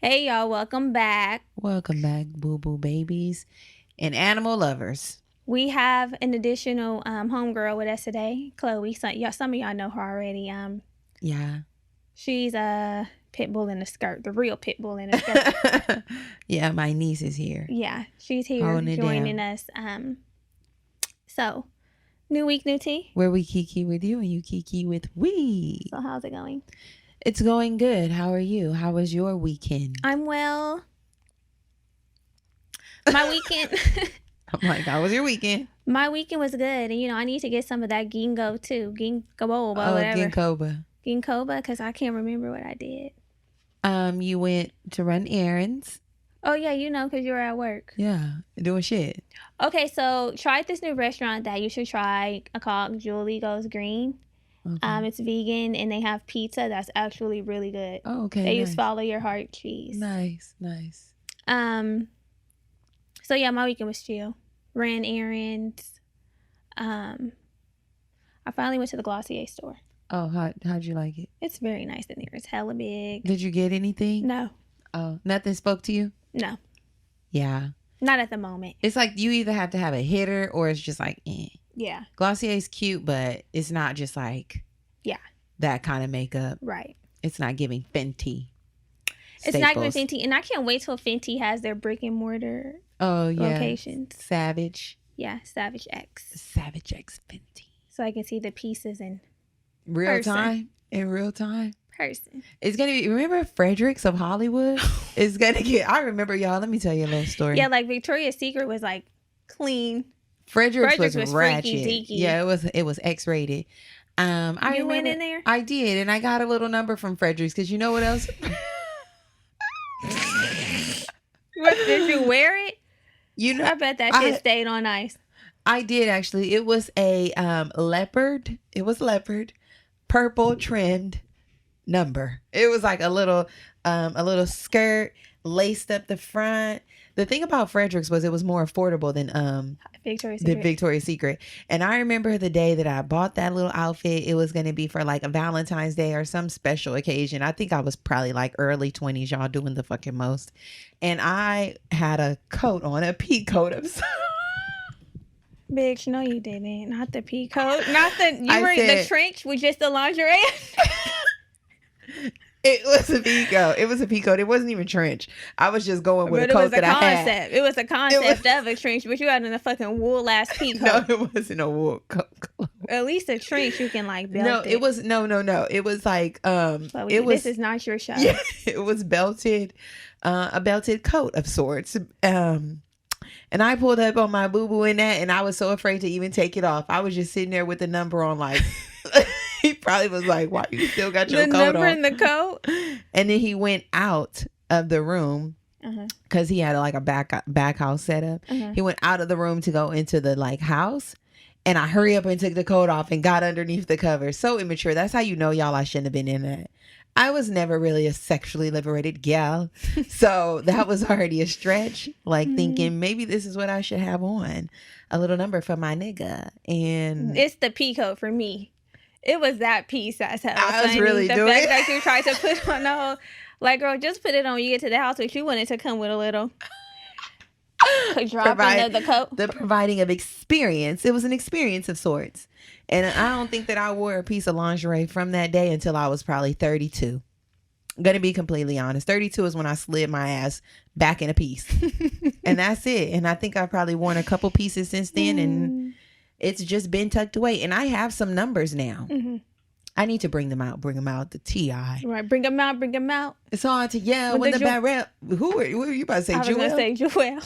Hey y'all, welcome back. Welcome back, boo boo babies and animal lovers. We have an additional homegirl with us today, Chloe. Some of y'all know her already. Yeah. She's a pit bull in a skirt, the real pit bull in a skirt. Yeah, my niece is here. Yeah, she's here joining us. So, new week, new tea. Where we kiki with you and you kiki with we. So how's it going? It's going good. How are you? How was your weekend? I'm well. My weekend. I'm like, how was your weekend? My weekend was good, and I need to get some of that ginkgo too, ginkgo, whatever. Ginkgo, because I can't remember what I did. You went to run errands. Oh yeah, because you were at work. Yeah, doing shit. Okay, so tried this new restaurant that you should try called Julie Goes Green. Okay. It's vegan and they have pizza that's actually really good. Oh, okay. They use Follow Your Heart cheese. Nice. So yeah, my weekend was chill. Ran errands. I finally went to the Glossier store. Oh, how'd you like it? It's very nice in there. It's hella big. Did you get anything? No. Oh, nothing spoke to you? No. Yeah. Not at the moment. It's like you either have to have a hitter or it's just like, eh. Yeah. Glossier's cute, but it's not just like that kind of makeup. Right. It's not giving Fenty. It's not giving Fenty. And I can't wait till Fenty has their brick and mortar locations. Savage. Yeah, Savage X. Savage X Fenty. So I can see the pieces in real time. In real time. Person. It's gonna be. Remember Fredericks of Hollywood? It's gonna get. I remember, y'all. Let me tell you a little story. Yeah, like Victoria's Secret was like clean. Fredericks was ratchet. Yeah, it was X-rated. You went in there? I did, and I got a little number from Fredericks because you know what else? What, did you wear it? I bet that shit stayed on ice. I did actually. It was a leopard. It was leopard, purple trimmed number. It was like a little skirt laced up the front. The thing about Fredericks was it was more affordable than Victoria's Secret. And I remember the day that I bought that little outfit, it was going to be for like a Valentine's Day or some special occasion. I think I was probably like early 20s, y'all doing the fucking most. And I had a coat on, a pea coat of Bitch, no you didn't. Not the pea coat. The trench with just the lingerie. It was a pea coat. It wasn't even trench. I was just going with a coat that I had. It was a concept of a trench, but you had in a fucking wool ass pea coat. No, it wasn't a wool coat. At least a trench you can like belt. No, it was no. It was like this is not your shot. Yeah, it was belted, a belted coat of sorts. And I pulled up on my boo boo in that, and I was so afraid to even take it off. I was just sitting there with the number on, like. He probably was like, why you still got your coat on? The number in the coat? And then he went out of the room because he had like a back house setup. He went out of the room to go into the like house. And I hurry up and took the coat off and got underneath the cover. So immature. That's how you know, y'all, I shouldn't have been in that. I was never really a sexually liberated gal. So that was already a stretch. Like thinking maybe this is what I should have on. A little number for my nigga. And it's the pea coat for me. It was that piece that's how I was really doing the fact that you tried to put on the whole, like, girl, just put it on when you get to the house, but you wanted to come with a little dropping of the coat. The providing of experience. It was an experience of sorts. And I don't think that I wore a piece of lingerie from that day until I was probably 32. I'm going to be completely honest. 32 is when I slid my ass back in a piece. And that's it. And I think I've probably worn a couple pieces since then. And it's just been tucked away. And I have some numbers now. I need to bring them out. The TI. Right. Bring them out. It's hard to yell with the barrel. Who are you about to say, Jewel? I was going to say Jewel.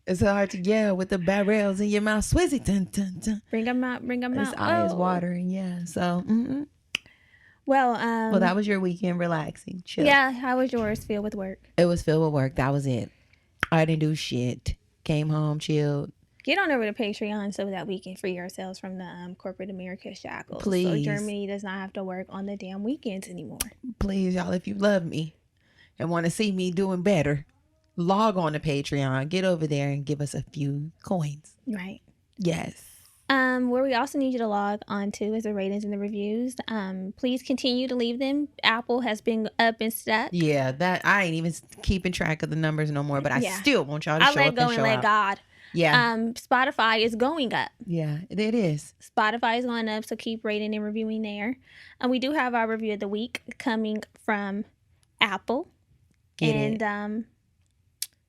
It's hard to yell with the barrels in your mouth. Swizzy. Dun, dun, dun. Bring them out. His eye is watering. Yeah. So, Well, that was your weekend, relaxing, chill. Yeah. How was yours? Filled with work? It was filled with work. That was it. I didn't do shit. Came home, chilled. Get on over to Patreon so that we can free yourselves from the corporate America shackles. Please. So Germany does not have to work on the damn weekends anymore. Please, y'all, if you love me and want to see me doing better, log on to Patreon. Get over there and give us a few coins. Right. Yes. Where we also need you to log on to is the ratings and the reviews. Please continue to leave them. Apple has been up and stuck. Yeah, that I ain't even keeping track of the numbers no more, but I still want y'all to I show let up go and and show let out. God. Yeah. Spotify is going up. Yeah, it is. Spotify is going up, so keep rating and reviewing there. And we do have our review of the week coming from Apple and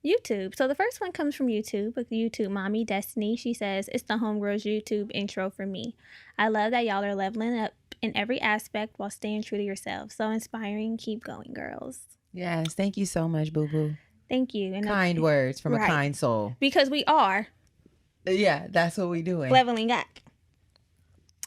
YouTube. So the first one comes from YouTube, with YouTube Mommy Destiny. She says, "It's the Homegirls YouTube intro for me. I love that y'all are leveling up in every aspect while staying true to yourselves. So inspiring. Keep going, girls." Yes, thank you so much, Boo Boo. Thank you. And kind words from a kind soul. Because we are. Yeah, that's what we doing. Leveling up.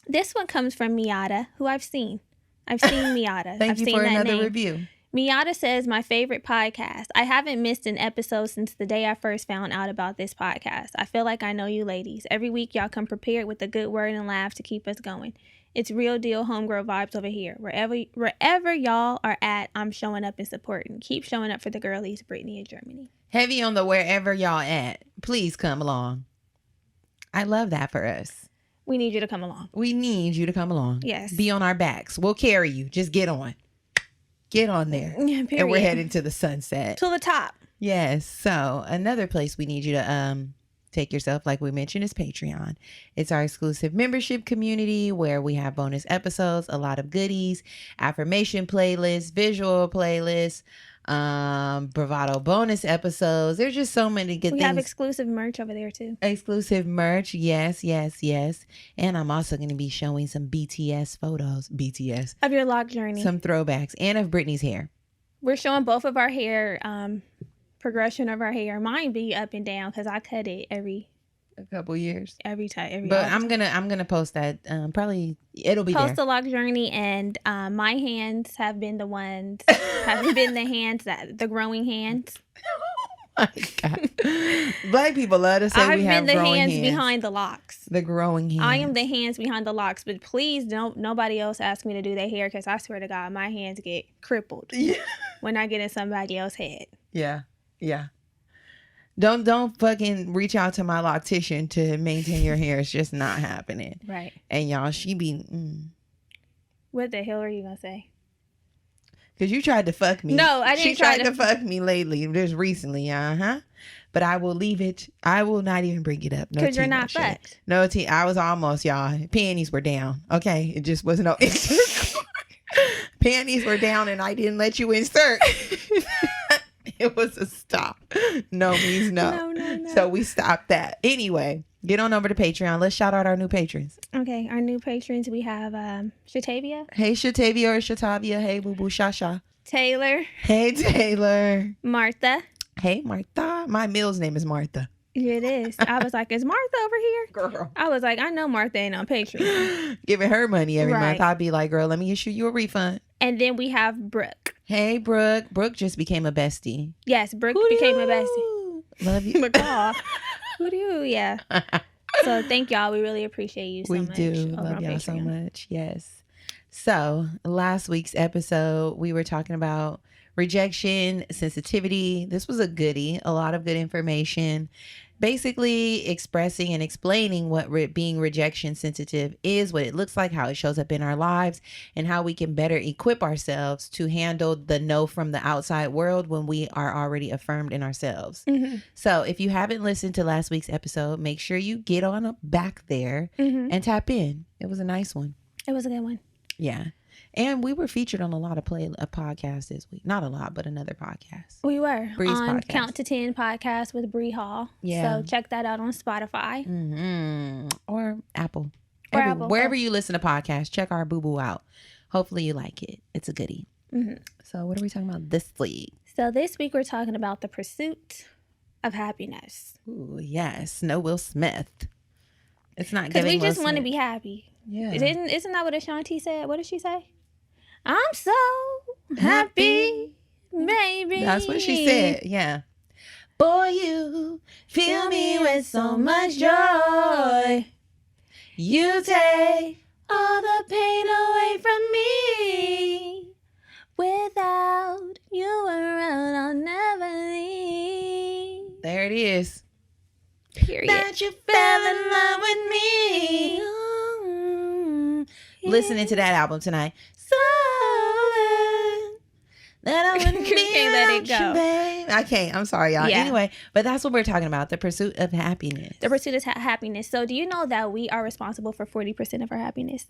This one comes from Miata, who I've seen. I've seen Miata. Thank you for another review. Miata says, "My favorite podcast. I haven't missed an episode since the day I first found out about this podcast. I feel like I know you ladies. Every week y'all come prepared with a good word and laugh to keep us going. It's real deal homegirl vibes over here. Wherever y'all are at, I'm showing up and supporting. Keep showing up for the girlies, Brittany in Germany." Heavy on the wherever y'all at. Please come along. I love that for us. We need you to come along. We need you to come along. Yes. Be on our backs. We'll carry you. Just get on. Get on there. Yeah, and we're heading to the sunset. To the top. Yes. So another place we need you to take yourself, like we mentioned, is Patreon. It's our exclusive membership community where we have bonus episodes, a lot of goodies, affirmation playlists, visual playlists, Bravado bonus episodes. There's just so many good things. We have exclusive merch over there too. Exclusive merch. Yes. And I'm also going to be showing some BTS photos. BTS. Of your lock journey. Some throwbacks. And of Brittany's hair. We're showing both of our hair, progression of our hair. Mine be up and down because I cut it a couple years. Every time. But I'm gonna post that. Probably it'll be post the lock journey, and my hands have been the hands that the growing hands. Oh my God. Black people love to say we have growing hands. I've been the hands behind the locks. The growing hands. I am the hands behind the locks, but please don't nobody else ask me to do their hair because I swear to God, my hands get crippled when I get in somebody else's head. Yeah. Don't fucking reach out to my loctician to maintain your hair. It's just not happening. Right. And y'all, she be. What the hell are you gonna say? Because you tried to fuck me. No, I didn't. She tried to fuck me lately. Just recently. But I will leave it. I will not even bring it up. Because you're not fucked. No tea. I was almost, y'all. Panties were down. Okay. It just wasn't no insert. Panties were down and I didn't let you insert. It was a stop. No means no. No. So we stopped that. Anyway, get on over to Patreon. Let's shout out our new patrons. Okay, our new patrons. We have Shatavia. Hey, Shatavia or Shatavia. Hey, Boo Boo Shasha. Taylor. Hey, Taylor. Martha. Hey, Martha. My meal's name is Martha. It is. I was like, is Martha over here? Girl. I was like, I know Martha ain't on Patreon. Giving her money every month. I'd be like, girl, let me issue you a refund. And then we have Brooke. Hey, Brooke. Brooke just became a bestie. Yes, Brooke became a bestie. Love you. McCall. Who do you? Yeah. So thank y'all. We really appreciate you so much. We do. Love y'all so much. Yes. So last week's episode, we were talking about rejection, sensitivity. This was a goodie. A lot of good information. Basically expressing and explaining what being rejection sensitive is, what it looks like, how it shows up in our lives, and how we can better equip ourselves to handle the no from the outside world when we are already affirmed in ourselves. Mm-hmm. So if you haven't listened to last week's episode, make sure you get on up back there and tap in. It was a nice one. It was a good one. Yeah. And we were featured on a lot of podcasts this week. Not a lot, but another podcast. We were Bree's on podcast. Count to 10 podcast with Bree Hall. Yeah. So check that out on Spotify. Or Apple. Apple. Wherever you listen to podcasts, check our boo-boo out. Hopefully you like it. It's a goodie. So what are we talking about this week? So this week we're talking about the pursuit of happiness. Ooh, yes. No Will Smith. It's not because giving we just want to be happy. Yeah. Isn't that what Ashanti said? What did she say? I'm so happy, baby. That's what she said. Yeah. Boy, you fill me with so much joy. You take all the pain away from me. Without you around, I'll never leave. There it is. Period. That you fell in love with me. listening to that album tonight. So good that I wouldn't You can't let it without you, go. babe. I can't. I'm sorry, y'all. Yeah. Anyway, but that's what we're talking about. The pursuit of happiness. The pursuit of happiness. So do you know that we are responsible for 40% of our happiness?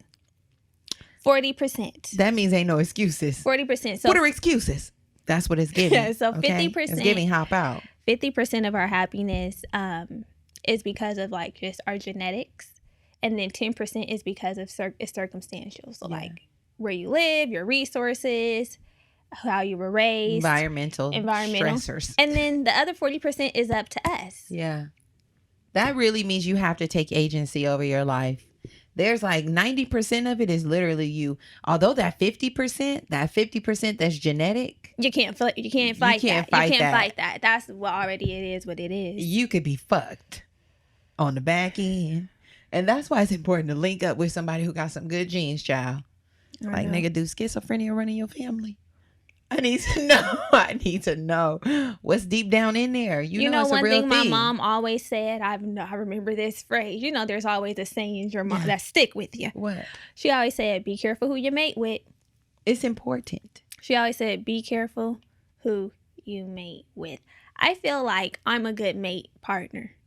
40%. That means ain't no excuses. 40%. So what are excuses? That's what it's giving. Yeah, so 50%. It's giving hop out. 50% of our happiness is because of like just our genetics, and then 10% is because of it's circumstantial. So like where you live, your resources, how you were raised, environmental stressors, and then the other 40% is up to us. Yeah, that really means you have to take agency over your life. There's like 90% of it is literally you. Although that 50%, that's genetic. You can't fight that. You can't fight that. That's what already it is what it is. You could be fucked on the back end. And that's why it's important to link up with somebody who got some good genes, child. Like, nigga, do schizophrenia run in your family? I need to know what's deep down in there. You know, it's one a real thing my mom always said, I remember this phrase. You know, there's always a saying your mom that stick with you. What? She always said, be careful who you mate with. It's important. She always said, be careful who you mate with. I feel like I'm a good mate partner.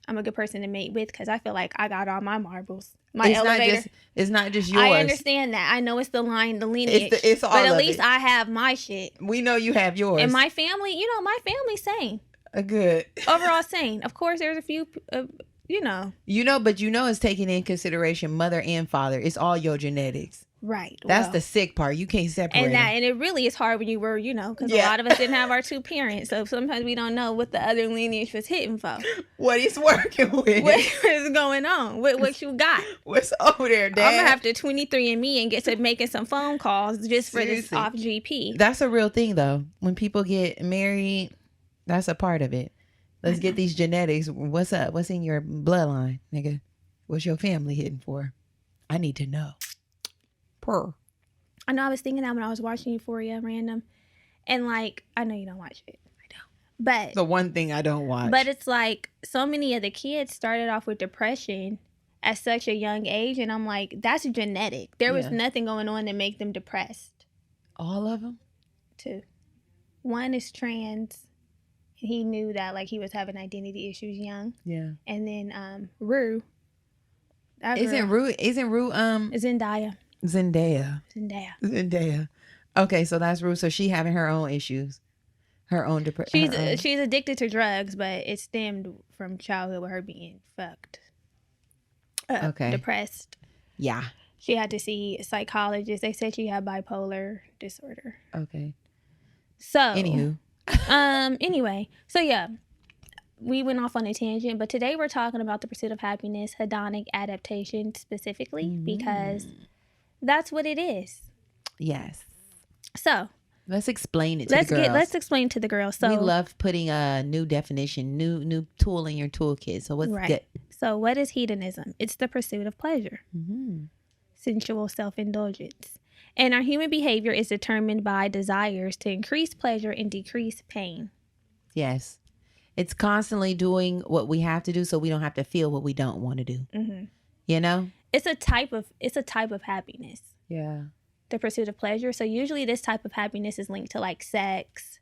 I'm a good person to mate with because I feel like I got all my marbles. It's not just yours. I understand that. I know it's the lineage. It's all but at of least it. I have my shit. We know you have yours. And my family, my family's sane. Good. Overall sane. Of course, there's a few, but it's taking in consideration mother and father. It's all your genetics. Right. That's the sick part. You can't separate and it really is hard when you were, because a lot of us didn't have our two parents. So sometimes we don't know what the other lineage was hitting for. What he's working with. What is going on? What you got? What's over there, Dad? I'm going to have to 23andMe and get to making some phone calls just for this off GP. That's a real thing, though. When people get married, that's a part of it. Let's get these genetics. What's up? What's in your bloodline, nigga? What's your family hitting for? I need to know. I know I was thinking that when I was watching Euphoria random, and like I know you don't watch it. I don't. But the one thing I don't watch. But it's like so many of the kids started off with depression at such a young age, and I'm like, that's genetic. There was nothing going on to make them depressed. All of them? 2. One is trans. He knew that like he was having identity issues young. Yeah. And then Rue. Isn't Rue Zendaya. Okay, so that's Rue. So she having her own issues, her own depression. She's addicted to drugs, but it stemmed from childhood with her being fucked. Depressed. Yeah. She had to see a psychologist. They said she had bipolar disorder. Okay. So. Anywho. Anyway, so yeah. We went off on a tangent, but today we're talking about the pursuit of happiness, hedonic adaptation specifically, because that's what it is. Yes. So let's explain it to the girls. Let's explain to the girls. So we love putting a new definition, new tool in your toolkit. So what's good? So what is hedonism? It's the pursuit of pleasure, sensual self-indulgence, and our human behavior is determined by desires to increase pleasure and decrease pain. Yes. It's constantly doing what we have to do so we don't have to feel what we don't want to do. Mm-hmm. You know? It's a type of happiness. Yeah. The pursuit of pleasure. So usually this type of happiness is linked to like sex.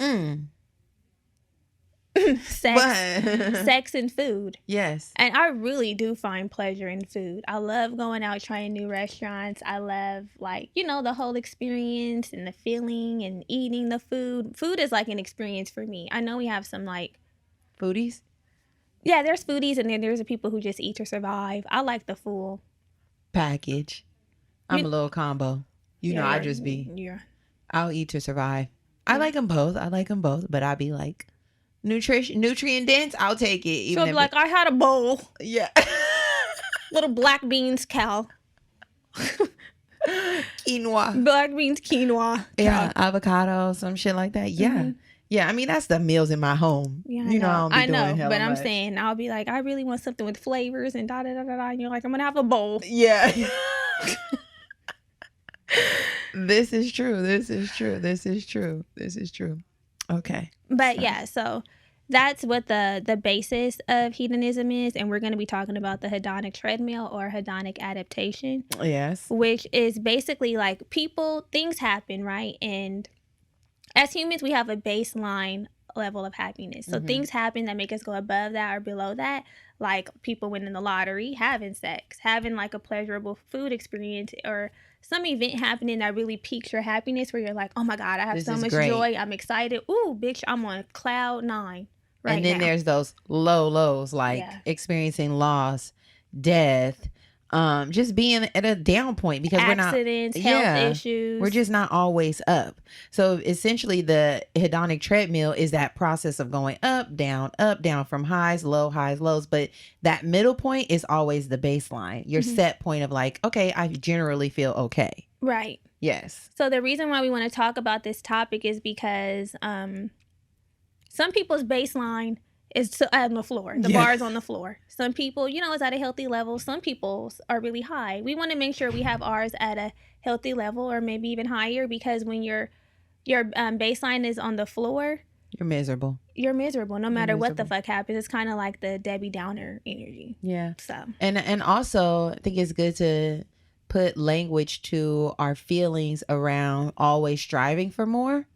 Sex and food. Yes. And I really do find pleasure in food. I love going out trying new restaurants. I love the whole experience and the feeling and eating the food. Food is like an experience for me. I know we have some foodies? Yeah, there's foodies and then there's the people who just eat to survive. I like the full package. I'm a little combo. I just be. Yeah. I'll eat to survive. I like them both. But I'll be like, nutrient dense, I'll take it. So I'll be like, I had a bowl. Yeah. Little black beans cow. Quinoa. Black beans quinoa. Yeah, avocado, some shit like that. Yeah. Mm-hmm. Yeah, I mean, that's the meals in my home. Yeah, I know, but I'm saying, I'll be like, I really want something with flavors and da-da-da-da-da. And you're like, I'm going to have a bowl. Yeah. This is true. Okay. But yeah, so That's what the basis of hedonism is, and we're going to be talking about the hedonic treadmill or hedonic adaptation. Yes. Which is basically like things happen, right? And as humans, we have a baseline level of happiness. So things happen that make us go above that or below that, like people winning the lottery, having sex, having like a pleasurable food experience, or some event happening that really piques your happiness where you're like, oh my God, I have so much joy. I'm excited. Ooh, bitch, I'm on cloud 9 right now. And then there's those lows, like experiencing loss, death, just being at a down point because accidents, health issues. We're just not always up. So essentially the hedonic treadmill is that process of going up, down, from highs, lows. But that middle point is always the baseline, your set point of like, okay, I generally feel okay. Right. Yes. So the reason why we want to talk about this topic is because some people's baseline is on the floor. The bar is on the floor. Some people, is at a healthy level. Some people's are really high. We want to make sure we have ours at a healthy level or maybe even higher, because when your baseline is on the floor, you're miserable. You're miserable no matter what the fuck happens. It's kind of like the Debbie Downer energy. Yeah. So and also I think it's good to put language to our feelings around always striving for more.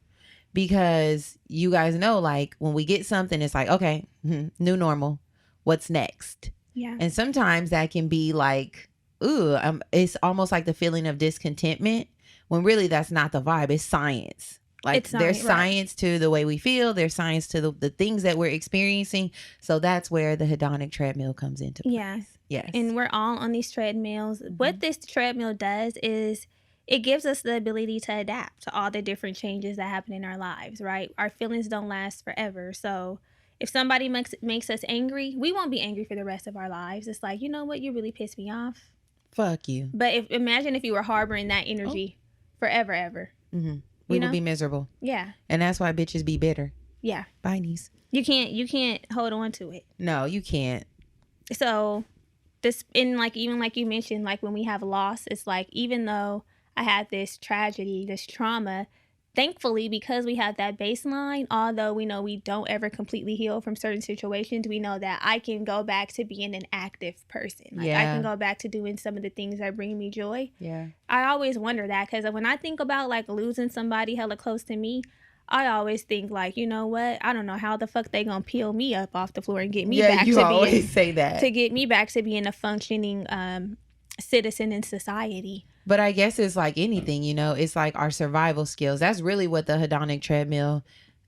Because you guys know, like when we get something, it's like, okay, new normal. What's next? Yeah. And sometimes that can be like, it's almost like the feeling of discontentment when really that's not the vibe. It's science. Like there's science to the way we feel. There's science to the things that we're experiencing. So that's where the hedonic treadmill comes into place. Yeah. Yes. And we're all on these treadmills. What this treadmill does is it gives us the ability to adapt to all the different changes that happen in our lives, right? Our feelings don't last forever. So if somebody makes us angry, we won't be angry for the rest of our lives. It's like, you know what? You really pissed me off. Fuck you. But imagine if you were harboring that energy forever, ever. We would be miserable. Yeah. And that's why bitches be bitter. Yeah. Bye, niece. You can't hold on to it. No, you can't. So this, even like you mentioned, like when we have loss, it's like, even though I had this tragedy, this trauma, thankfully, because we have that baseline, although we know we don't ever completely heal from certain situations, we know that I can go back to being an active person. Like I can go back to doing some of the things that bring me joy. Yeah. I always wonder that, because when I think about like losing somebody hella close to me, I always think like, you know what? I don't know how the fuck they gonna peel me up off the floor and get me back to get me back to being a functioning citizen in society. But I guess it's like anything, it's like our survival skills. That's really what the hedonic treadmill,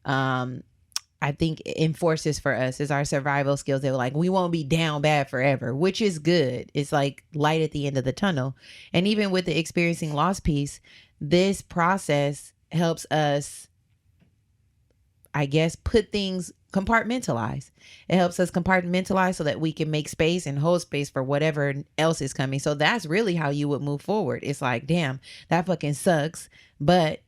I think, enforces for us, is our survival skills. They're like, we won't be down bad forever, which is good. It's like light at the end of the tunnel. And even with the experiencing loss piece, this process helps us, I guess, compartmentalize. It helps us compartmentalize so that we can make space and hold space for whatever else is coming. So that's really how you would move forward. It's like, damn, that fucking sucks. But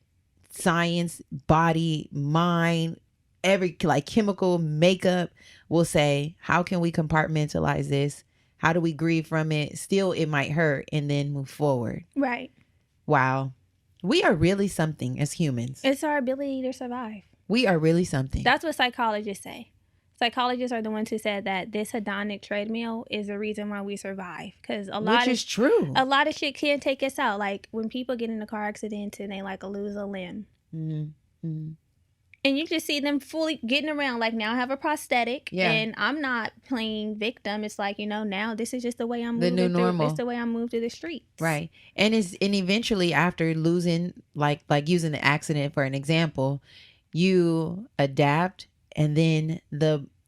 science, body, mind, every like chemical makeup will say, how can we compartmentalize this? How do we grieve from it? Still, it might hurt, and then move forward. Right. Wow. We are really something as humans. It's our ability to survive. We are really something. That's what psychologists say. Psychologists are the ones who said that this hedonic treadmill is the reason why we survive. Because which is true. A lot of shit can take us out. Like when people get in a car accident and they like lose a limb. And you just see them fully getting around. Like, now I have a prosthetic, and I'm not playing victim. It's like, now this is just the way I'm moving. The new normal. It's the way I move through the streets. Right. And eventually after losing, like using the accident for an example, you adapt, and then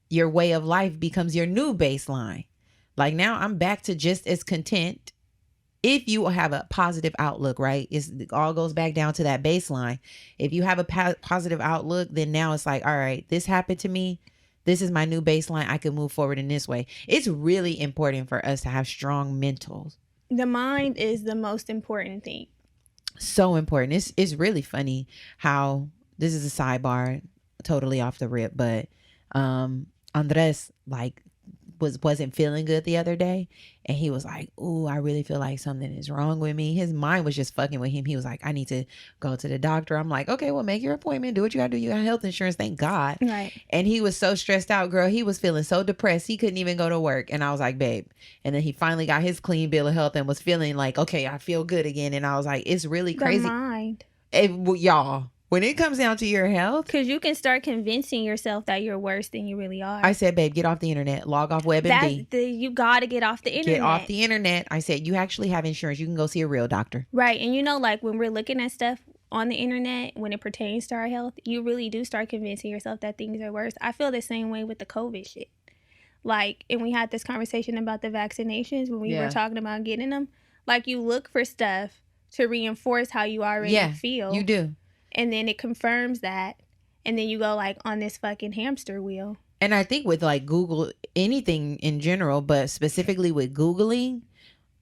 your way of life becomes your new baseline. Like now I'm back to just as content. If you have a positive outlook, right? It all goes back down to that baseline. If you have a positive outlook, then now it's like, all right, this happened to me. This is my new baseline. I can move forward in this way. It's really important for us to have strong mentals. The mind is the most important thing. So important. It's really funny how, this is a sidebar, totally off the rip, but Andres, like wasn't feeling good the other day, and he was like, "Ooh, I really feel like something is wrong with me." His mind was just fucking with him. He was like, "I need to go to the doctor." I'm like, "Okay, well, make your appointment. Do what you gotta do. You got health insurance, thank God." Right. And he was so stressed out, girl. He was feeling so depressed. He couldn't even go to work. And I was like, "Babe." And then he finally got his clean bill of health and was feeling like, "Okay, I feel good again." And I was like, "It's really crazy." The mind. Y'all, when it comes down to your health, because you can start convincing yourself that you're worse than you really are. I said, "Babe, get off the internet, log off WebMD. You gotta get off the internet. Get off the internet." I said, "You actually have insurance. You can go see a real doctor." Right. And you know, like when we're looking at stuff on the internet, when it pertains to our health, you really do start convincing yourself that things are worse. I feel the same way with the COVID shit. Like, and we had this conversation about the vaccinations when we were talking about getting them. Like, you look for stuff to reinforce how you already feel. You do. And then it confirms that. And then you go like on this fucking hamster wheel. And I think with like Google, anything in general, but specifically with Googling,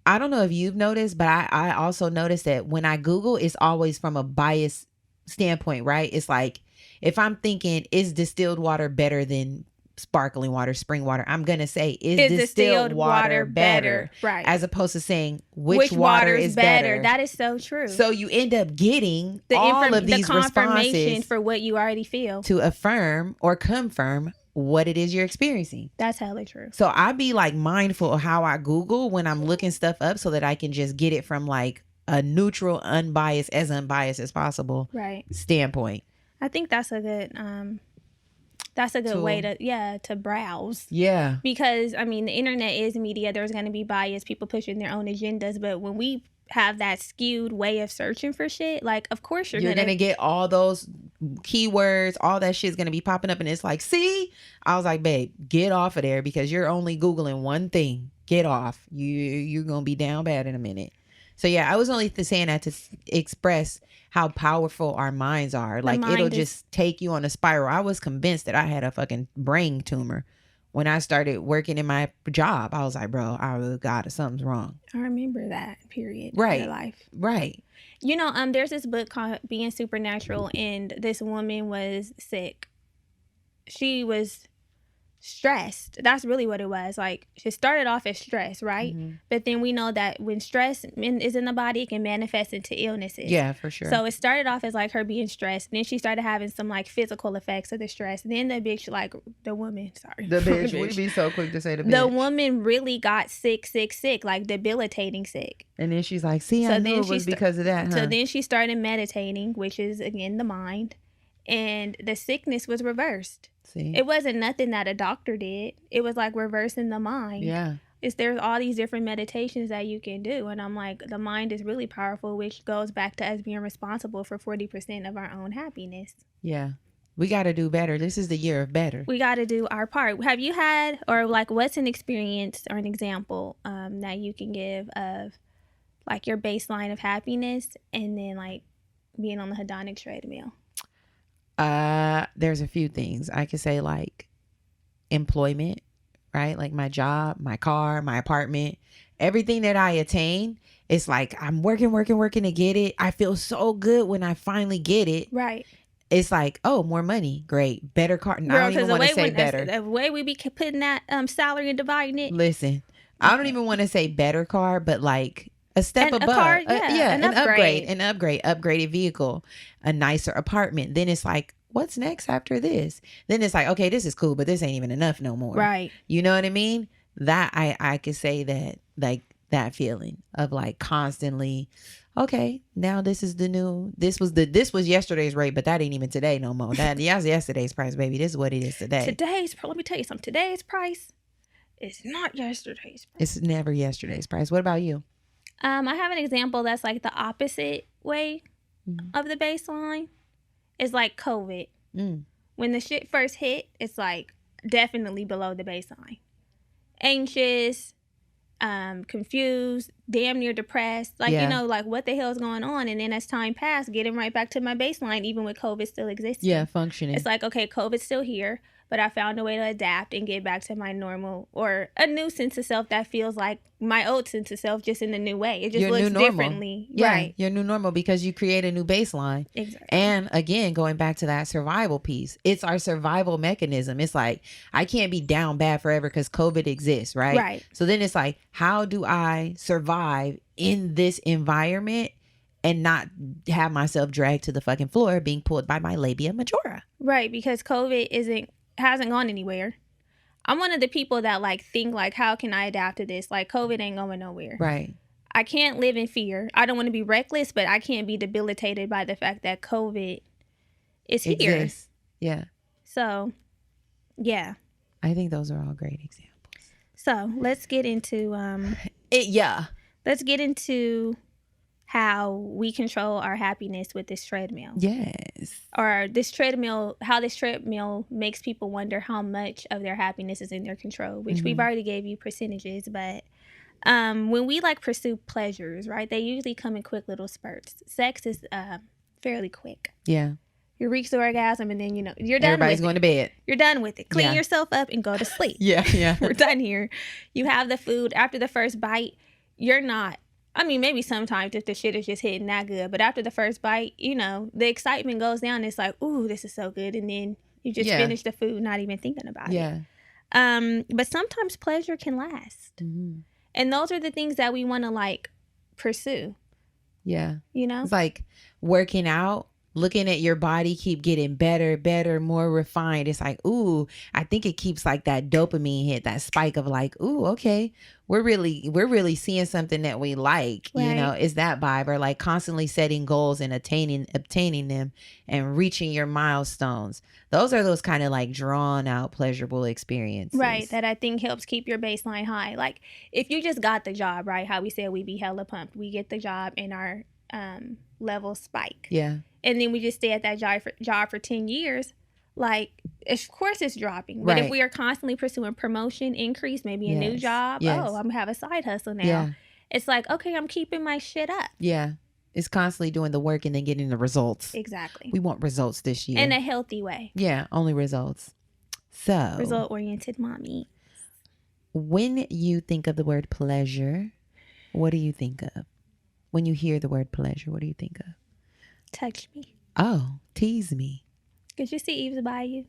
I don't know if you've noticed, but I also noticed that when I Google, it's always from a biased standpoint, right? It's like, if I'm thinking, is distilled water better than sparkling water, spring water, I'm going to say, is distilled water better? Right. As opposed to saying, which water is better? That is so true. So you end up getting all of these responses for what you already feel to affirm or confirm what it is you're experiencing. That's hella true. So I be like mindful of how I Google when I'm looking stuff up so that I can just get it from like a neutral, unbiased as possible standpoint. I think that's a good way to browse. Yeah. Because I mean, the internet is media. There's going to be bias, people pushing their own agendas, but when we have that skewed way of searching for shit, like, of course you're gonna get all those keywords, all that shit's gonna be popping up, and it's like, see, I was like, babe, get off of there because you're only Googling one thing. Get off. You're gonna be down bad in a minute. So yeah, I was only saying that to express how powerful our minds are. Like, it'll just take you on a spiral. I was convinced that I had a fucking brain tumor when I started working in my job. I was like, bro, oh God, something's wrong. I remember that period in your life. Right. You know, there's this book called Being Supernatural, and this woman was sick. She was stressed. That's really what it was. Like, she started off as stress, right? Mm-hmm. But then we know that when stress is in the body, it can manifest into illnesses. Yeah, for sure. So it started off as like her being stressed. Then she started having some like physical effects of the stress. Then the bitch, like the woman, sorry. The bitch. We be so quick to say the bitch. The woman really got sick, like debilitating sick. And then she's like, see, I knew it was because of that, huh? So then she started meditating, which is, again, the mind. And the sickness was reversed. See? It wasn't nothing that a doctor did. It was like reversing the mind. Yeah. There's all these different meditations that you can do. And I'm like, the mind is really powerful, which goes back to us being responsible for 40% of our own happiness. Yeah. We got to do better. This is the year of better. We got to do our part. Have you had, or like, what's an experience or an example that you can give of like your baseline of happiness and then like being on the hedonic treadmill? There's a few things I could say, like employment, right? Like my job, my car, my apartment, everything that I attain. It's like I'm working to get it. I feel so good when I finally get it. Right. It's like, oh, more money, great, better car. Girl, I don't even want to say better. The way we be putting that salary and dividing it. Listen, I don't even want to say better car, but like a step above. A car, an upgraded vehicle, a nicer apartment. Then it's like, what's next after this? Then it's like, okay, this is cool, but this ain't even enough no more. Right. You know what I mean? That I could say that, like that feeling of like constantly, okay, now this is the new, this was yesterday's rate, but that ain't even today no more. That's yesterday's price, baby. This is what it is today. Let me tell you something. Today's price is not yesterday's price. It's never yesterday's price. What about you? I have an example that's like the opposite way of the baseline. It's like COVID. When the shit first hit, it's like definitely below the baseline. Anxious, confused, damn near depressed. Like, you know, like what the hell is going on? And then as time passed, getting right back to my baseline, even with COVID still existing. Yeah, functioning. It's like, okay, COVID's still here, but I found a way to adapt and get back to my normal or a new sense of self that feels like my old sense of self, just in a new way. It just looks differently. Yeah, right. Your new normal, because you create a new baseline. Exactly. And again, going back to that survival piece, it's our survival mechanism. It's like, I can't be down bad forever because COVID exists, right? Right. So then it's like, how do I survive in this environment and not have myself dragged to the fucking floor being pulled by my labia majora? Right, because COVID hasn't gone anywhere. I'm one of the people that like think like, how can I adapt to this? Like, COVID ain't going nowhere. Right. I can't live in fear. I don't want to be reckless, but I can't be debilitated by the fact that COVID is here. Exists. Yeah. So, yeah. I think those are all great examples. So let's get into let's get into how we control our happiness with this treadmill. Yes. Or this treadmill, how this treadmill makes people wonder how much of their happiness is in their control, which we've already gave you percentages. But when we like pursue pleasures, right, they usually come in quick little spurts. Sex is fairly quick. Yeah. You reach the orgasm and then, you're done. Everybody's going to bed. You're done with it. Clean yourself up and go to sleep. Yeah. We're done here. You have the food. After the first bite, you're not. I mean, maybe sometimes if the shit is just hitting that good. But after the first bite, the excitement goes down. It's like, ooh, this is so good. And then you just finish the food, not even thinking about it. But sometimes pleasure can last. Mm-hmm. And those are the things that we want to, like, pursue. Yeah. It's like working out. Looking at your body keep getting better, more refined. It's like, ooh, I think it keeps like that dopamine hit, that spike of like, ooh, okay, we're really seeing something that we like, right. Is that vibe, or like constantly setting goals and obtaining them and reaching your milestones. Those are those kind of like drawn out, pleasurable experiences. Right. That I think helps keep your baseline high. Like if you just got the job, right? How we said we be hella pumped. We get the job and our levels spike. Yeah. And then we just stay at that job for 10 years. Like, of course it's dropping. But if we are constantly pursuing promotion, increase, maybe a new job. Oh, I'm going to have a side hustle now. Yeah. It's like, okay, I'm keeping my shit up. Yeah. It's constantly doing the work and then getting the results. Exactly. We want results this year. In a healthy way. Yeah, only results. So. Result-oriented mommy. When you think of the word pleasure, what do you think of? When you hear the word pleasure, what do you think of? Touch me. Oh, tease me. Did you see Eve's Bayou?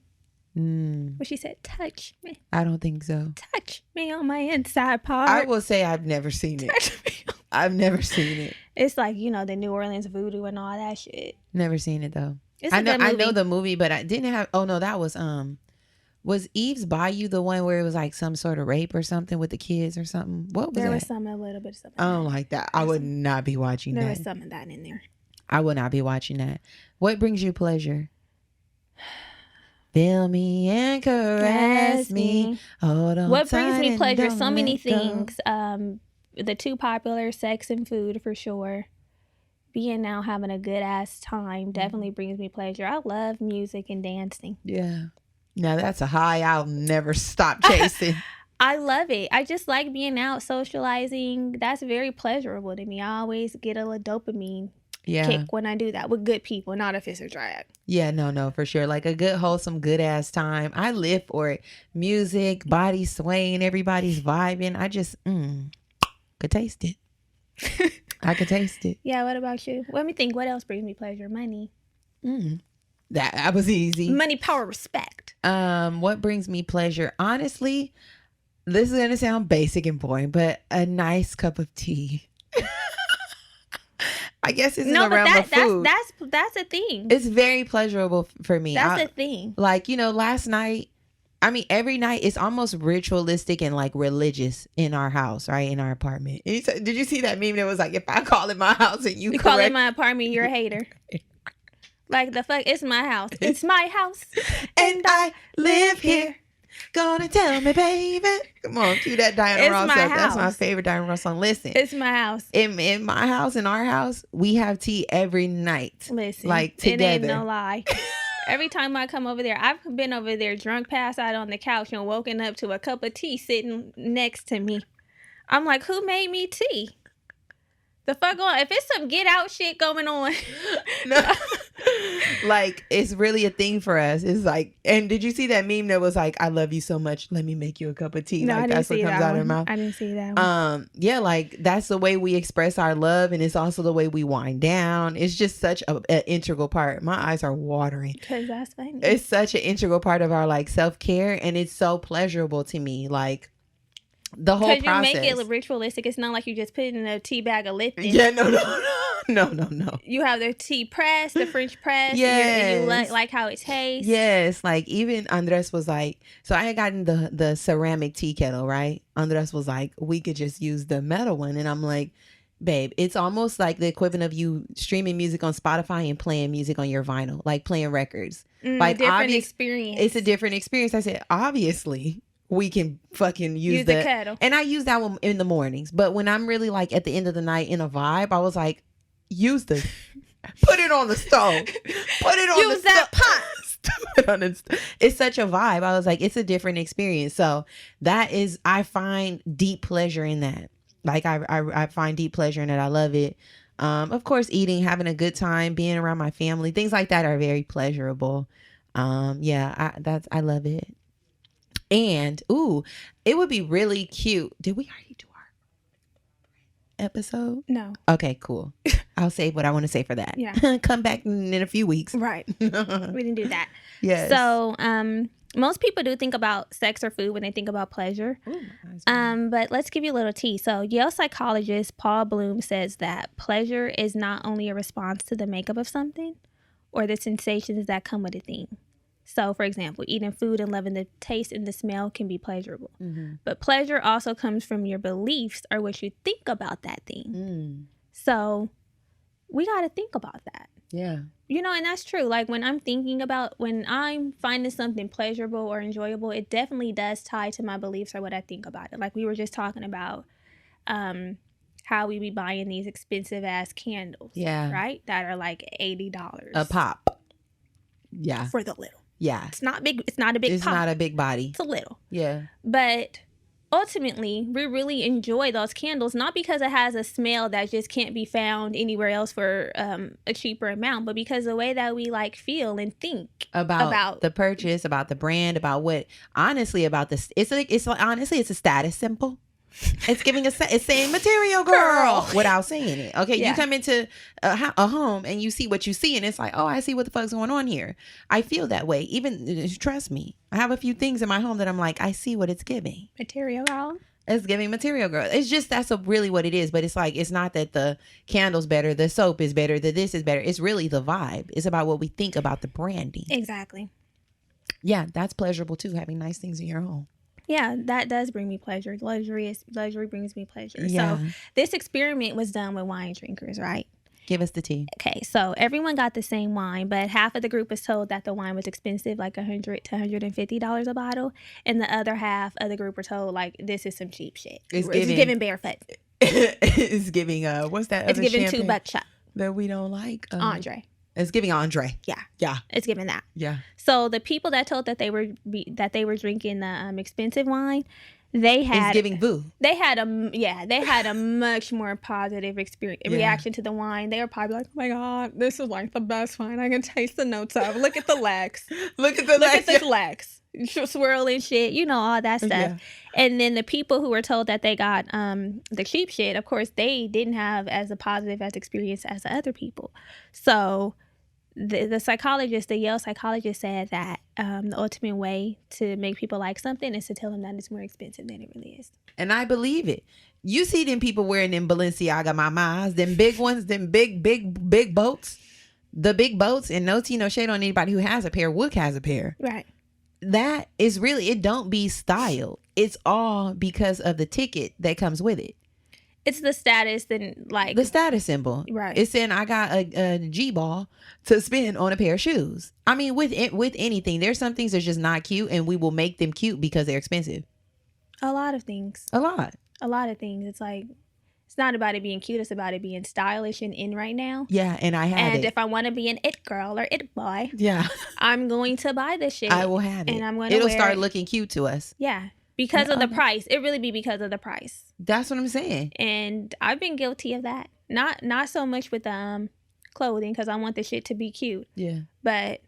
Where she said, touch me. I don't think so. Touch me on my inside part. I will say I've never seen it. Touch me. I've never seen it. It's like, the New Orleans voodoo and all that shit. Never seen it though. It's a good movie. I know the movie, but I didn't have, oh no, that was Eve's Bayou the one where it was like some sort of rape or something with the kids or something? What was that? There was a little bit of something. I don't like that. I would not be watching that. There was some of that in there. I will not be watching that. What brings you pleasure? Feel me and caress me. Hold on. What brings me pleasure? So many things. The two popular, sex and food for sure. Being out having a good ass time definitely brings me pleasure. I love music and dancing. Yeah. Now that's a high I'll never stop chasing. I love it. I just like being out socializing. That's very pleasurable to me. I always get a little dopamine kick when I do that with good people, not if it's a drag. Yeah, no, for sure. Like a good, wholesome, good ass time. I live for it. Music, body swaying, everybody's vibing. I just could taste it. I could taste it. Yeah, what about you? Let me think. What else brings me pleasure? Money. That was easy. Money, power, respect. What brings me pleasure? Honestly, this is gonna sound basic and boring, but a nice cup of tea. I guess it's in the realm of food. That's a thing. It's very pleasurable for me. That's a thing. Like, last night, every night it's almost ritualistic and like religious in our house, right? In our apartment. Did you see that meme that was like, if I call it my house and you call it my apartment, you're a hater. Like the fuck, it's my house. It's my house. And I live here. Gonna tell me, baby. Come on, cue that Diana Ross song. That's my favorite Diana Ross song. Listen. It's my house. In my house, in our house, we have tea every night. Listen. Like together. It ain't no lie. Every time I come over there, I've been over there drunk, passed out on the couch and woken up to a cup of tea sitting next to me. I'm like, who made me tea? The fuck on? If it's some get out shit going on, no. Like, it's really a thing for us. It's like, and did you see that meme that was like, I love you so much, let me make you a cup of tea? No, like, I didn't that's what see comes that out of her one. mouth. I didn't see that one. Yeah, like, that's the way we express our love, and it's also the way we wind down. It's just such an integral part. My eyes are watering. Because that's funny. It's such an integral part of our, like, self-care, and it's so pleasurable to me. Like, the whole process. Because you make it ritualistic. It's not like you just put it in a tea bag of Lipton. Yeah, no. You have the tea press, the French press. Yes. And you like how it tastes. Yes. Like, even Andres was like, so I had gotten the ceramic tea kettle, right? Andres was like, we could just use the metal one. And I'm like, babe, it's almost like the equivalent of you streaming music on Spotify and playing music on your vinyl, like playing records. Like, different experience. It's a different experience. I said, obviously, we can fucking use the kettle. And I use that one in the mornings. But when I'm really, like, at the end of the night in a vibe, I was like, use this. Put it on the stove. Put it on use that pot. It's such a vibe. I was like, it's a different experience. So that is, I find deep pleasure in that. Like, I find deep pleasure in it. I love it. Of course, eating, having a good time, being around my family, things like that are very pleasurable. I love it. And it would be really cute. Did we already do our episode? No. Okay, cool. I'll save what I want to say for that. Yeah. Come back in a few weeks. Right. We didn't do that. Yes. So, most people do think about sex or food when they think about pleasure. Ooh, but let's give you a little tea. So, Yale psychologist Paul Bloom says that pleasure is not only a response to the makeup of something or the sensations that come with a thing. So, for example, eating food and loving the taste and the smell can be pleasurable. Mm-hmm. But pleasure also comes from your beliefs or what you think about that thing. So, we got to think about that. Yeah. You know, and that's true. Like, when I'm finding something pleasurable or enjoyable, it definitely does tie to my beliefs or what I think about it. Like, we were just talking about how we be buying these expensive ass candles. Yeah. Right? That are like $80 a pop. Yeah. For the little. Yeah. It's not big. It's not a big pop. It's not a big body. It's a little. Yeah. But ultimately, we really enjoy those candles, not because it has a smell that just can't be found anywhere else for a cheaper amount, but because the way that we like feel and think about the purchase, about the brand, about what, honestly, about this. Honestly, it's a status symbol. It's giving it's saying material girl without saying it. Okay, yeah. You come into a home and you see what you see, and it's like, oh, I see what the fuck's going on here. I feel that way. Even, trust me, I have a few things in my home that I'm like, I see what it's giving. Material girl. It's giving material girl. It's just, that's really what it is. But it's like, it's not that the candle's better, the soap is better, that this is better. It's really the vibe. It's about what we think about the branding. Exactly. Yeah, that's pleasurable too, having nice things in your home. Yeah, that does bring me pleasure. Luxury brings me pleasure. Yeah. So this experiment was done with wine drinkers, right? Give us the tea. Okay, so everyone got the same wine, but half of the group was told that the wine was expensive, like $100 to $150 a bottle, and the other half of the group were told, like, this is some cheap shit. It's giving barefoot. It's giving what's that? It's giving $2 shot that we don't like. Andre. It's giving Andre. Yeah. It's giving that. Yeah. So the people that told that they were drinking the expensive wine, they had it's giving boo. They had a much more positive reaction to the wine. They were probably like, oh my god, this is like the best wine. I can taste the notes of. Look at the legs. Look at the legs. Swirling shit, you know, all that stuff. Yeah. And then the people who were told that they got the cheap shit, of course, they didn't have as a positive experience as the other people. So the Yale psychologist said that the ultimate way to make people like something is to tell them that it's more expensive than it really is. And I believe it. You see them people wearing them Balenciaga mamas, them big ones, them big boats. The big boats, and no tea, no shade on anybody who has a pair. Wook has a pair. Right. That is really, it don't be style. It's all because of the ticket that comes with it. It's the status and like the status symbol. Right. It's saying I got a G-ball to spend on a pair of shoes. I mean, with anything, there's some things that's just not cute, and we will make them cute because they're expensive. A lot of things. A lot of things. It's like, it's not about it being cute. It's about it being stylish and in right now. Yeah, and I have it. And if I want to be an it girl or it boy, yeah, I'm going to buy this shit. I will have it. And I'm going to It'll start looking cute to us. Yeah. Because of the price. It really be because of the price. That's what I'm saying. And I've been guilty of that. Not so much with clothing because I want the shit to be cute. Yeah. But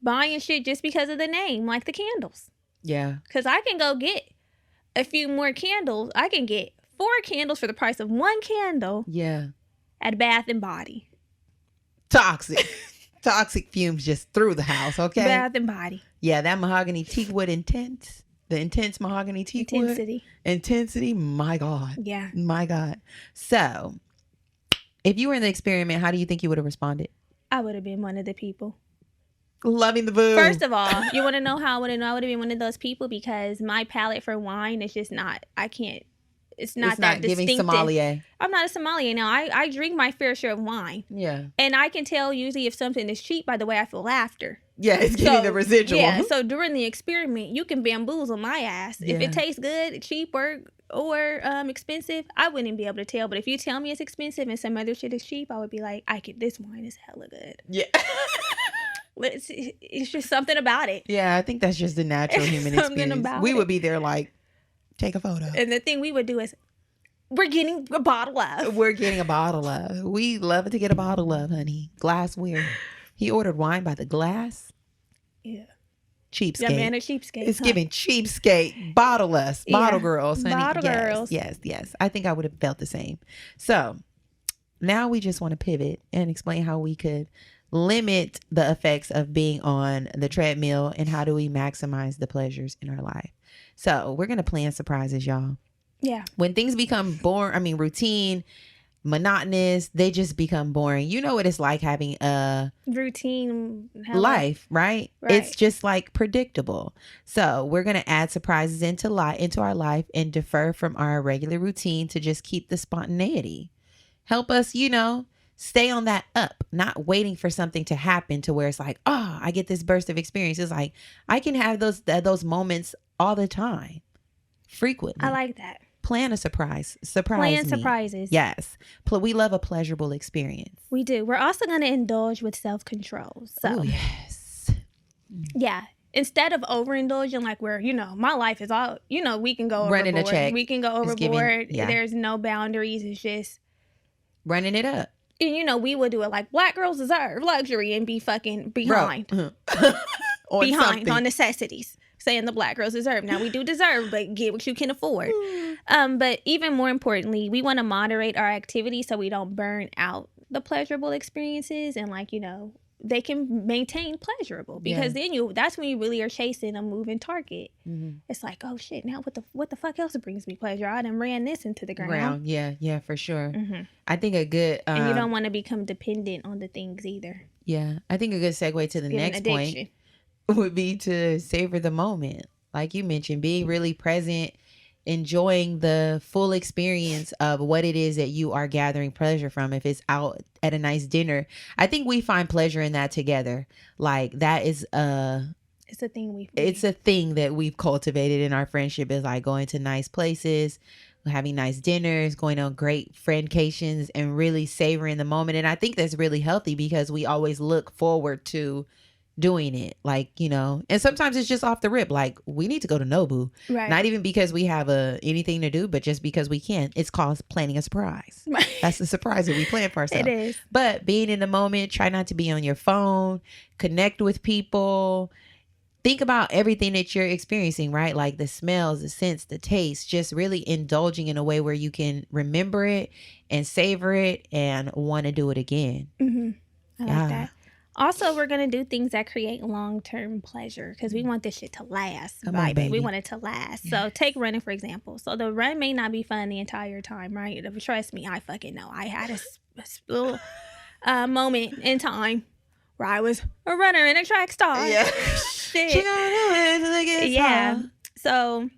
buying shit just because of the name, like the candles. Yeah. Because I can go get a few more candles. I can get 4 candles for the price of 1 candle. Yeah. At Bath and Body. Toxic. Toxic fumes just through the house, okay? Bath and Body. Yeah, that mahogany teak wood intense. The intense mahogany teak wood. Intensity. My God. Yeah. My God. So, if you were in the experiment, how do you think you would have responded? I would have been one of the people. Loving the boo. First of all, you want to know how I would have known I would have been one of those people because my palate for wine is just not, I can't, it's not that distinctive. Giving sommelier. I'm not a sommelier. Now, I drink my fair share of wine. Yeah. And I can tell usually if something is cheap by the way I feel after. Yeah, it's giving the residual. Yeah, so during the experiment, you can bamboozle my ass. Yeah. If it tastes good, cheap, or expensive, I wouldn't be able to tell. But if you tell me it's expensive and some other shit is cheap, I would be like, this wine is hella good. Yeah. It's just something about it. Yeah, I think that's just the natural human experience. We would be there like, take a photo. And the thing we would do is, we're getting a bottle of. We're getting a bottle of. We love to get a bottle of, honey. Glassware. He ordered wine by the glass. Yeah. Cheapskate. Yeah, man, a cheapskate. It's giving cheapskate. Bottle us. Bottle girls, honey. Bottle girls. Yes. I think I would have felt the same. So now we just want to pivot and explain how we could limit the effects of being on the treadmill and how do we maximize the pleasures in our life. So we're going to plan surprises, y'all. Yeah. When things become routine, monotonous, they just become boring. You know what it's like having a routine life, right? It's just like predictable. So we're going to add surprises into our life and defer from our regular routine to just keep the spontaneity. Help us, stay on that up, not waiting for something to happen to where it's like, I get this burst of experience. It's like, I can have those moments all the time, frequently. I like that. Plan a surprise. Plan surprises. Yes. We love a pleasurable experience. We do. We're also going to indulge with self-control. So, yes. Yeah. Instead of overindulging, like where, my life is all, we can go running overboard. A check. We can go overboard. There's no boundaries. It's just running it up. And, we would do it like black girls deserve luxury and be fucking behind. Behind on necessities. Saying the black girls deserve. Now we do deserve, but get what you can afford. But even more importantly, we want to moderate our activity so we don't burn out the pleasurable experiences and they can maintain pleasurable because then that's when you really are chasing a moving target. Mm-hmm. It's like, oh shit, now what the fuck else brings me pleasure? I done ran this into the ground. Yeah, for sure. Mm-hmm. I think a good and you don't want to become dependent on the things either. Yeah, I think a good segue to the next point would be to savor the moment. Like you mentioned, being really present, enjoying the full experience of what it is that you are gathering pleasure from. If it's out at a nice dinner, I think we find pleasure in that together. Like that is it's a thing it's a thing that we've cultivated in our friendship, is like going to nice places, having nice dinners, going on great friendcations, and really savoring the moment. And I think that's really healthy because we always look forward to doing it, like, and sometimes it's just off the rip, like we need to go to Nobu, right? Not even because we have anything to do, but just because we can. It's called planning a surprise. Right. That's the surprise that we plan for ourselves. It is. But being in the moment, try not to be on your phone, connect with people, think about everything that you're experiencing, right? Like the smells, the scents, the taste, just really indulging in a way where you can remember it and savor it and want to do it again. Mm-hmm. I like that. Also, we're going to do things that create long-term pleasure because we want this shit to last. Come on, baby. We want it to last. So take running, for example. So the run may not be fun the entire time, right? But trust me, I fucking know. I had a little moment in time where I was a runner and a track star. Yeah. Shit. She gonna do it till it gets home. So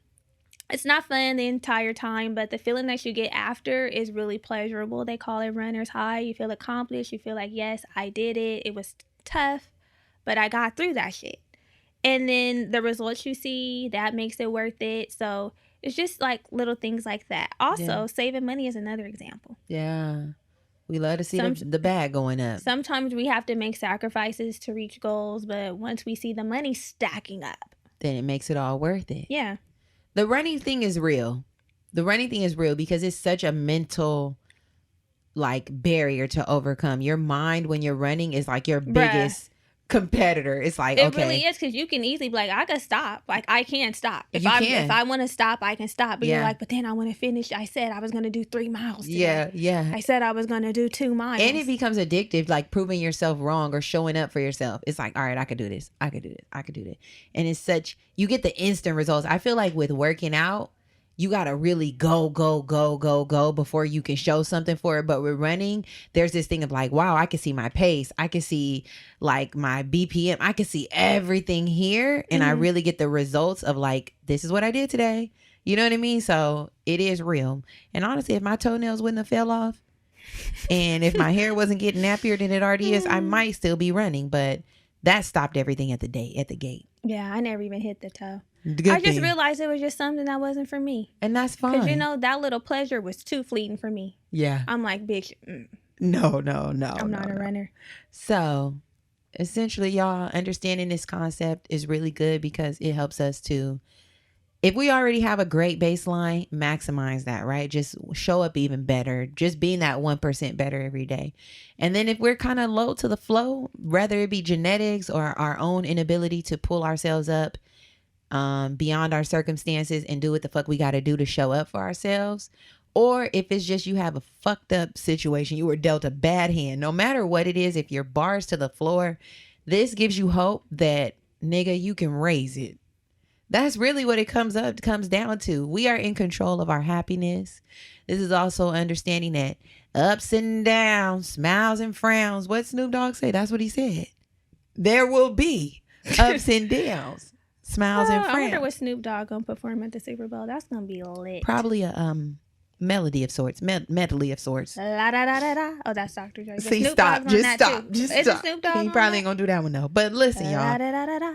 it's not fun the entire time, but the feeling that you get after is really pleasurable. They call it runner's high. You feel accomplished. You feel like, yes, I did it. It was tough, but I got through that shit. And then the results you see, that makes it worth it. So it's just like little things like that. Also, saving money is another example. Yeah. We love to see the bag going up. Sometimes we have to make sacrifices to reach goals, but once we see the money stacking up, then it makes it all worth it. Yeah. The running thing is real. The running thing is real because it's such a mental like barrier to overcome. Your mind when you're running is like your biggest competitor. It's like, it really is, because you can easily be like, I can stop. Like, I can stop. If I want to stop, I can stop. But you're like, but then I want to finish. I said I was going to do 3 miles today. Yeah. I said I was going to do 2 miles. And it becomes addictive, like proving yourself wrong or showing up for yourself. It's like, all right, I could do this. I could do that. And it's such, you get the instant results. I feel like with working out, you got to really go before you can show something for it. But with running, there's this thing of like, wow, I can see my pace. I can see like my BPM. I can see everything here. And I really get the results of like, this is what I did today. You know what I mean? So it is real. And honestly, if my toenails wouldn't have fell off and if my hair wasn't getting nappier than it already is, I might still be running. But that stopped everything at the gate. Yeah, I never even hit the toe. I just realized it was just something that wasn't for me. And that's fine. Because, you know, that little pleasure was too fleeting for me. Yeah. I'm like, bitch. No. I'm not a runner. So, essentially, y'all, understanding this concept is really good because it helps us to, if we already have a great baseline, maximize that, right? Just show up even better. Just being that 1% better every day. And then if we're kind of low to the flow, whether it be genetics or our own inability to pull ourselves up beyond our circumstances and do what the fuck we got to do to show up for ourselves, or if it's just you have a fucked up situation, you were dealt a bad hand, no matter what it is, if your bar's to the floor, this gives you hope that, nigga, you can raise it. That's really what it comes down to. We are in control of our happiness. This is also understanding that ups and downs, smiles and frowns. What Snoop Dogg say? That's what he said. There will be ups and downs, smiles and frowns. I wonder what Snoop Dogg gonna perform at the Super Bowl. That's gonna be lit. Probably a melody of sorts, medley of sorts. La da da da da. Oh, that's Dr. Dre. See, stop. Just stop. Is it Snoop Dogg? He probably ain't gonna do that one though. But listen, y'all. La da da da da.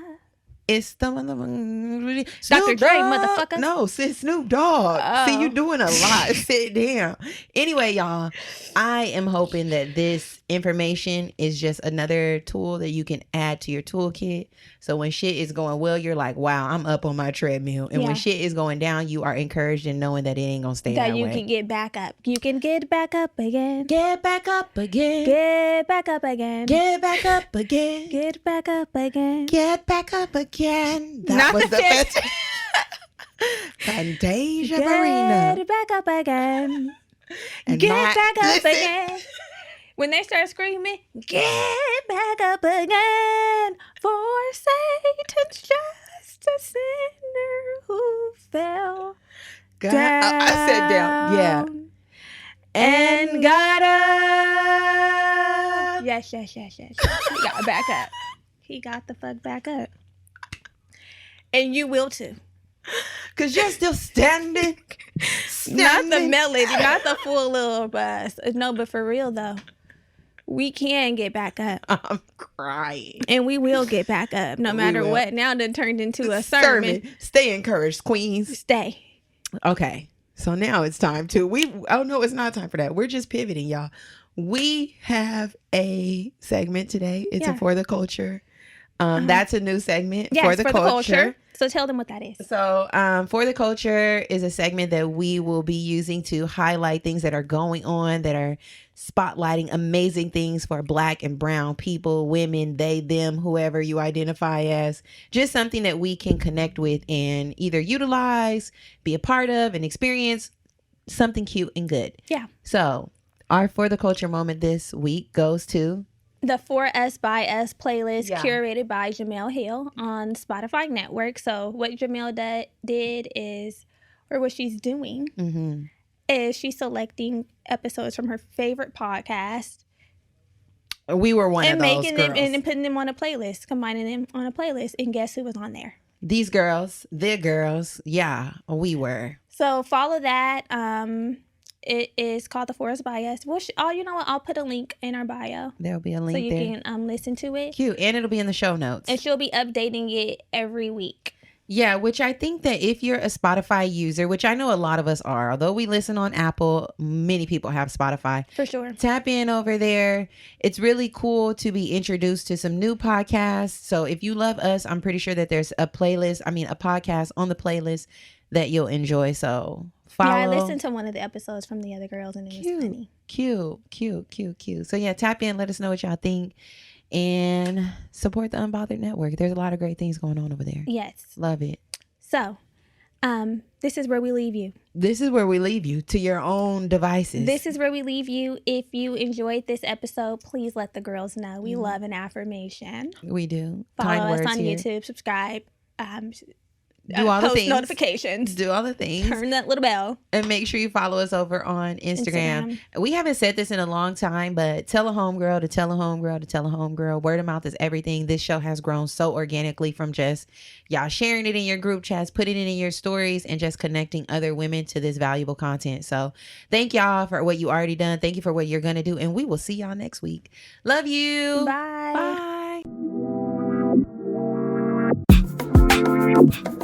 It's the Dr. Dre, motherfucker. No, sis, Snoop Dogg. Oh. See, you doing a lot. Sit down. Anyway, y'all, I am hoping that this information is just another tool that you can add to your toolkit. So when shit is going well, you're like, wow, I'm up on my treadmill. And when shit is going down, you are encouraged in knowing that it ain't going to stay that way. That you can get back up. You can get back up again. Get back up again. Get back up again. Get back up again. Get back up again. Get back up again. That was the best. Fantasia Marina. Get back up again. And get back up again. When they start screaming, get back up again, for Satan's just a sinner who fell down. I said down. Yeah. And got up. Yes. He got back up. He got the fuck back up. And you will too. Because you're still standing. Not the melody, not the full little bus. No, but for real though. We can get back up. I'm crying. And we will get back up no matter what. Now that turned into a sermon. Stay encouraged, queens. Stay. Okay. So now it's time to, oh no, it's not time for that. We're just pivoting, y'all. We have a segment today. It's a For the Culture. That's a new segment for the culture. So tell them what that is. So For the Culture is a segment that we will be using to highlight things that are going on, that are spotlighting amazing things for Black and brown people, women, they, them, whoever you identify as. Just something that we can connect with and either utilize, be a part of, and experience something cute and good. Yeah. So our For the Culture moment this week goes to the For Us By Us playlist curated by Jamel Hill on Spotify Network. So what Jamel did is, or what she's doing, is she's selecting episodes from her favorite podcast. We were one of those making girls. Them and putting them on a playlist, combining them on a playlist. And guess who was on there? These girls, their girls. Yeah, we were. So follow that. It is called The For Us By Us. Well, you know what? I'll put a link in our bio. There'll be a link there. So you there. can listen to it. Cute. And it'll be in the show notes. And she'll be updating it every week. Yeah, which I think that if you're a Spotify user, which I know a lot of us are, although we listen on Apple, many people have Spotify. For sure. Tap in over there. It's really cool to be introduced to some new podcasts. So if you love us, I'm pretty sure that there's a podcast on the playlist that you'll enjoy. So follow. Yeah, I listened to one of the episodes from the other girls and it was funny. Cute. So yeah, tap in, let us know what y'all think, and support the Unbothered Network. There's a lot of great things going on over there. Yes. Love it. So, this is where we leave you. This is where we leave you to your own devices. This is where we leave you. If you enjoyed this episode, please let the girls know. We love an affirmation. We do. Follow us on YouTube, subscribe, do all the post things. Notifications. Do all the things. Turn that little bell. And make sure you follow us over on Instagram. We haven't said this in a long time, but tell a homegirl to tell a homegirl to tell a homegirl. Word of mouth is everything. This show has grown so organically from just y'all sharing it in your group chats, putting it in your stories, and just connecting other women to this valuable content. So thank y'all for what you already done. Thank you for what you're going to do. And we will see y'all next week. Love you. Bye. Bye.